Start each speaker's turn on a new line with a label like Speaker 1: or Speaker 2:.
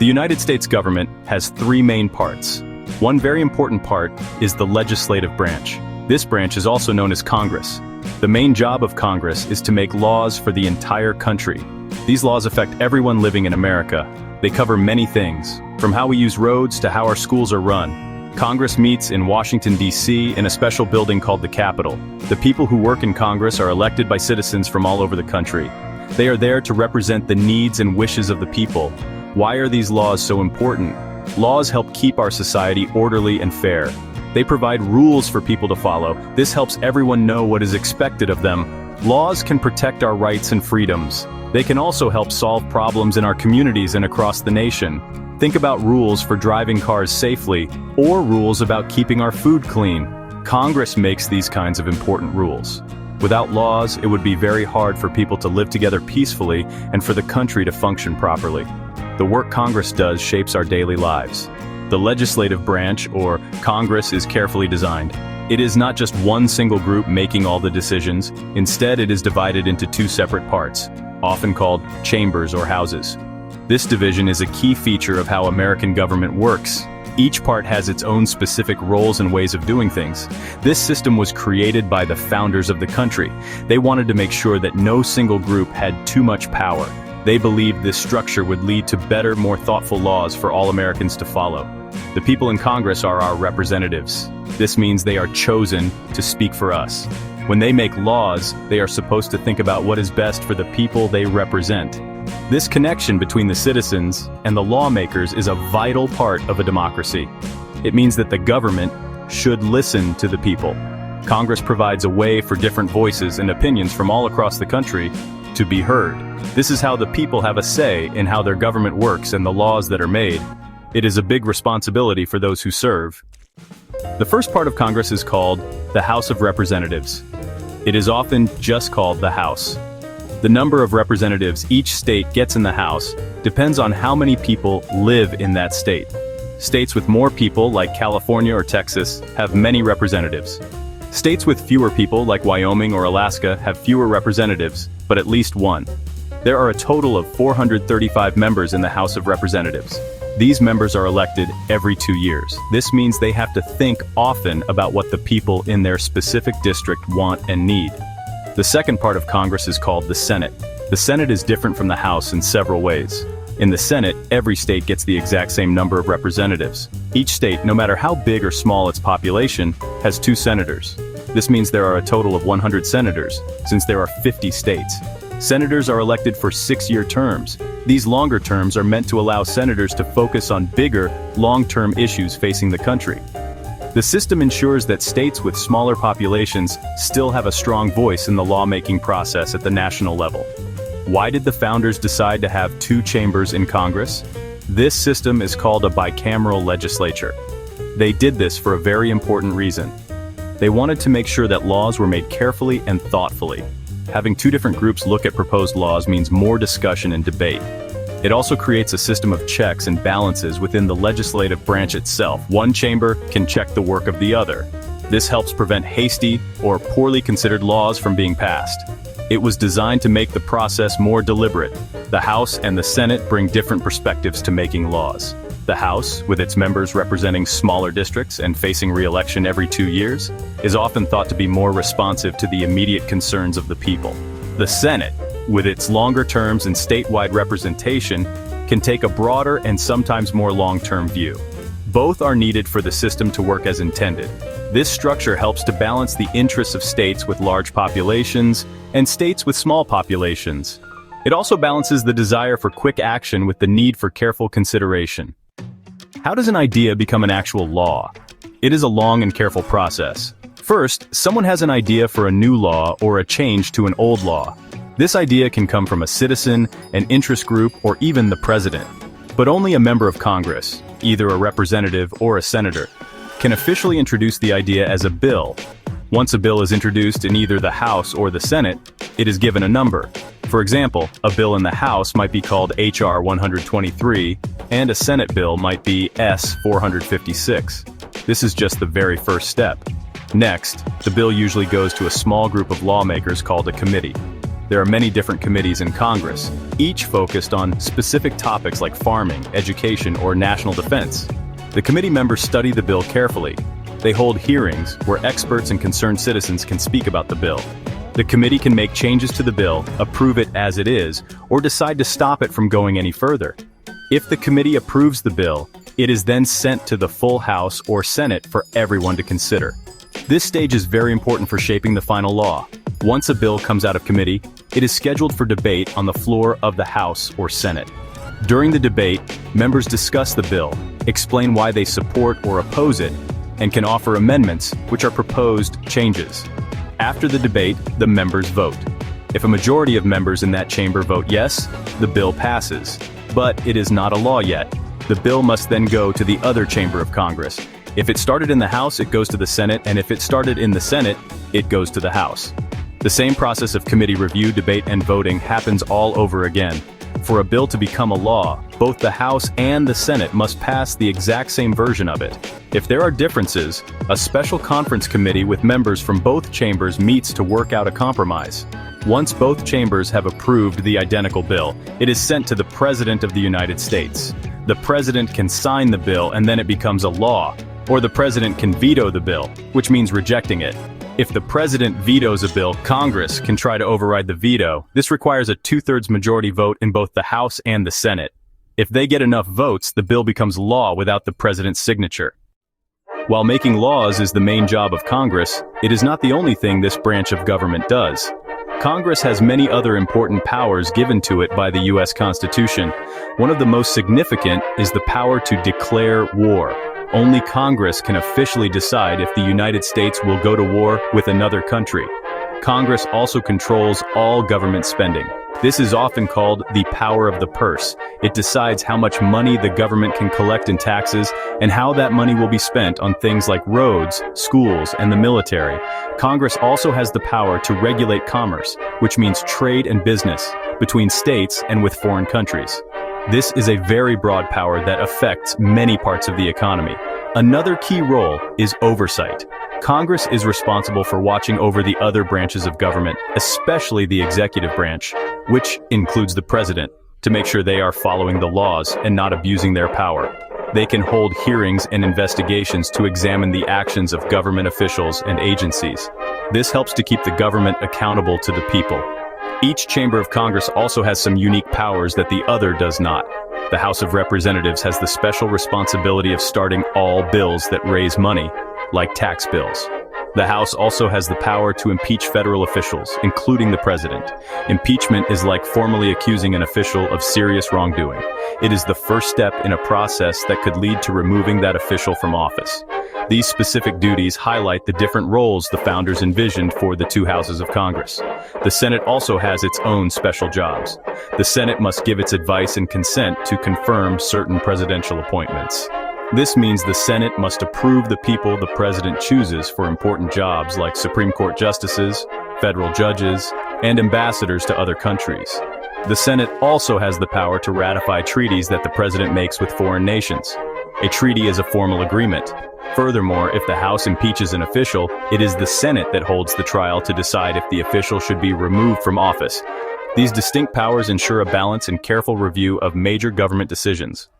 Speaker 1: The United States government has three main parts. One very important part is the legislative branch. This branch is also known as Congress. The main job of Congress is to make laws for the entire country. These laws affect everyone living in America. They cover many things, from how we use roads to how our schools are run. Congress meets in Washington, D.C. in a special building called the Capitol. The people who work in Congress are elected by citizens from all over the country. They are there to represent the needs and wishes of the people. Why are these laws so important? Laws help keep our society orderly and fair. They provide rules for people to follow. This helps everyone know what is expected of them. Laws can protect our rights and freedoms. They can also help solve problems in our communities and across the nation. Think about rules for driving cars safely, or rules about keeping our food clean. Congress makes these kinds of important rules. Without laws, it would be very hard for people to live together peacefully and for the country to function properly. The work Congress does shapes our daily lives. The legislative branch, or Congress, is carefully designed. It is not just one single group making all the decisions. Instead, it is divided into two separate parts, often called chambers or houses. This division is a key feature of how American government works. Each part has its own specific roles and ways of doing things. This system was created by the founders of the country. They wanted to make sure that no single group had too much power. They believed this structure would lead to better, more thoughtful laws for all Americans to follow. The people in Congress are our representatives. This means they are chosen to speak for us. When they make laws, they are supposed to think about what is best for the people they represent. This connection between the citizens and the lawmakers is a vital part of a democracy. It means that the government should listen to the people. Congress provides a way for different voices and opinions from all across the country to be heard. This is how the people have a say in how their government works and the laws that are made. It is a big responsibility for those who serve. The first part of Congress is called the House of Representatives. It is often just called the House. The number of representatives each state gets in the House depends on how many people live in that state. States with more people, like California or Texas, have many representatives. States with fewer people, like Wyoming or Alaska, have fewer representatives, but at least one. There are a total of 435 members in the House of Representatives. These members are elected every 2 years. This means they have to think often about what the people in their specific district want and need. The second part of Congress is called the Senate. The Senate is different from the House in several ways. In the Senate, every state gets the exact same number of representatives. Each state, no matter how big or small its population, has 2 senators. This means there are a total of 100 senators, since there are 50 states. Senators are elected for 6-year terms. These longer terms are meant to allow senators to focus on bigger, long-term issues facing the country. The system ensures that states with smaller populations still have a strong voice in the lawmaking process at the national level. Why did the founders decide to have 2 chambers in Congress? This system is called a bicameral legislature. They did this for a very important reason. They wanted to make sure that laws were made carefully and thoughtfully. Having 2 different groups look at proposed laws means more discussion and debate. It also creates a system of checks and balances within the legislative branch itself. One chamber can check the work of the other. This helps prevent hasty or poorly considered laws from being passed. It was designed to make the process more deliberate. The House and the Senate bring different perspectives to making laws. The House, with its members representing smaller districts and facing re-election every 2 years, is often thought to be more responsive to the immediate concerns of the people. The Senate, with its longer terms and statewide representation, can take a broader and sometimes more long-term view. Both are needed for the system to work as intended. This structure helps to balance the interests of states with large populations and states with small populations. It also balances the desire for quick action with the need for careful consideration. How does an idea become an actual law? It is a long and careful process. First, someone has an idea for a new law or a change to an old law. This idea can come from a citizen, an interest group, or even the president. But only a member of Congress, either a representative or a senator, can officially introduce the idea as a bill. Once a bill is introduced in either the House or the Senate, it is given a number. For example, a bill in the House might be called H.R. 123, and a Senate bill might be S. 456. This is just the very first step. Next, the bill usually goes to a small group of lawmakers called a committee. there are many different committees in Congress, each focused on specific topics like farming, education, or national defense. The committee members study the bill carefully. They hold hearings where experts and concerned citizens can speak about the bill. The committee can make changes to the bill, approve it as it is, or decide to stop it from going any further. If the committee approves the bill, it is then sent to the full House or Senate for everyone to consider. This stage is very important for shaping the final law. Once a bill comes out of committee, it is scheduled for debate on the floor of the House or Senate. During the debate, members discuss the bill, explain why they support or oppose it, and can offer amendments, which are proposed changes. After the debate, the members vote. If a majority of members in that chamber vote yes, the bill passes. But it is not a law yet. The bill must then go to the other chamber of Congress. If it started in the House, it goes to the Senate, and if it started in the Senate, it goes to the House. The same process of committee review, debate, and voting happens all over again. For a bill to become a law, both the House and the Senate must pass the exact same version of it. If there are differences, a special conference committee with members from both chambers meets to work out a compromise. Once both chambers have approved the identical bill, it is sent to the President of the United States. The President can sign the bill and then it becomes a law, or the President can veto the bill, which means rejecting it. If the President vetoes a bill, Congress can try to override the veto. This requires a 2/3 majority vote in both the House and the Senate. If they get enough votes, the bill becomes law without the President's signature. While making laws is the main job of Congress, it is not the only thing this branch of government does. Congress has many other important powers given to it by the U.S. Constitution. One of the most significant is the power to declare war. Only Congress can officially decide if the United States will go to war with another country. Congress also controls all government spending. This is often called the power of the purse. It decides how much money the government can collect in taxes and how that money will be spent on things like roads, schools, and the military. Congress also has the power to regulate commerce, which means trade and business, between states and with foreign countries. This is a very broad power that affects many parts of the economy. Another key role is oversight. Congress is responsible for watching over the other branches of government, especially the executive branch, which includes the president, to make sure they are following the laws and not abusing their power. They can hold hearings and investigations to examine the actions of government officials and agencies. This helps to keep the government accountable to the people. Each chamber of Congress also has some unique powers that the other does not. The House of Representatives has the special responsibility of starting all bills that raise money, like tax bills. The House also has the power to impeach federal officials, including the president. Impeachment is like formally accusing an official of serious wrongdoing. It is the first step in a process that could lead to removing that official from office. These specific duties highlight the different roles the founders envisioned for the two houses of Congress. The Senate also has its own special jobs. The Senate must give its advice and consent to confirm certain presidential appointments. This means the Senate must approve the people the president chooses for important jobs like Supreme Court justices, federal judges, and ambassadors to other countries. The Senate also has the power to ratify treaties that the president makes with foreign nations. A treaty is a formal agreement. Furthermore, if the House impeaches an official, it is the Senate that holds the trial to decide if the official should be removed from office. These distinct powers ensure a balanced and careful review of major government decisions.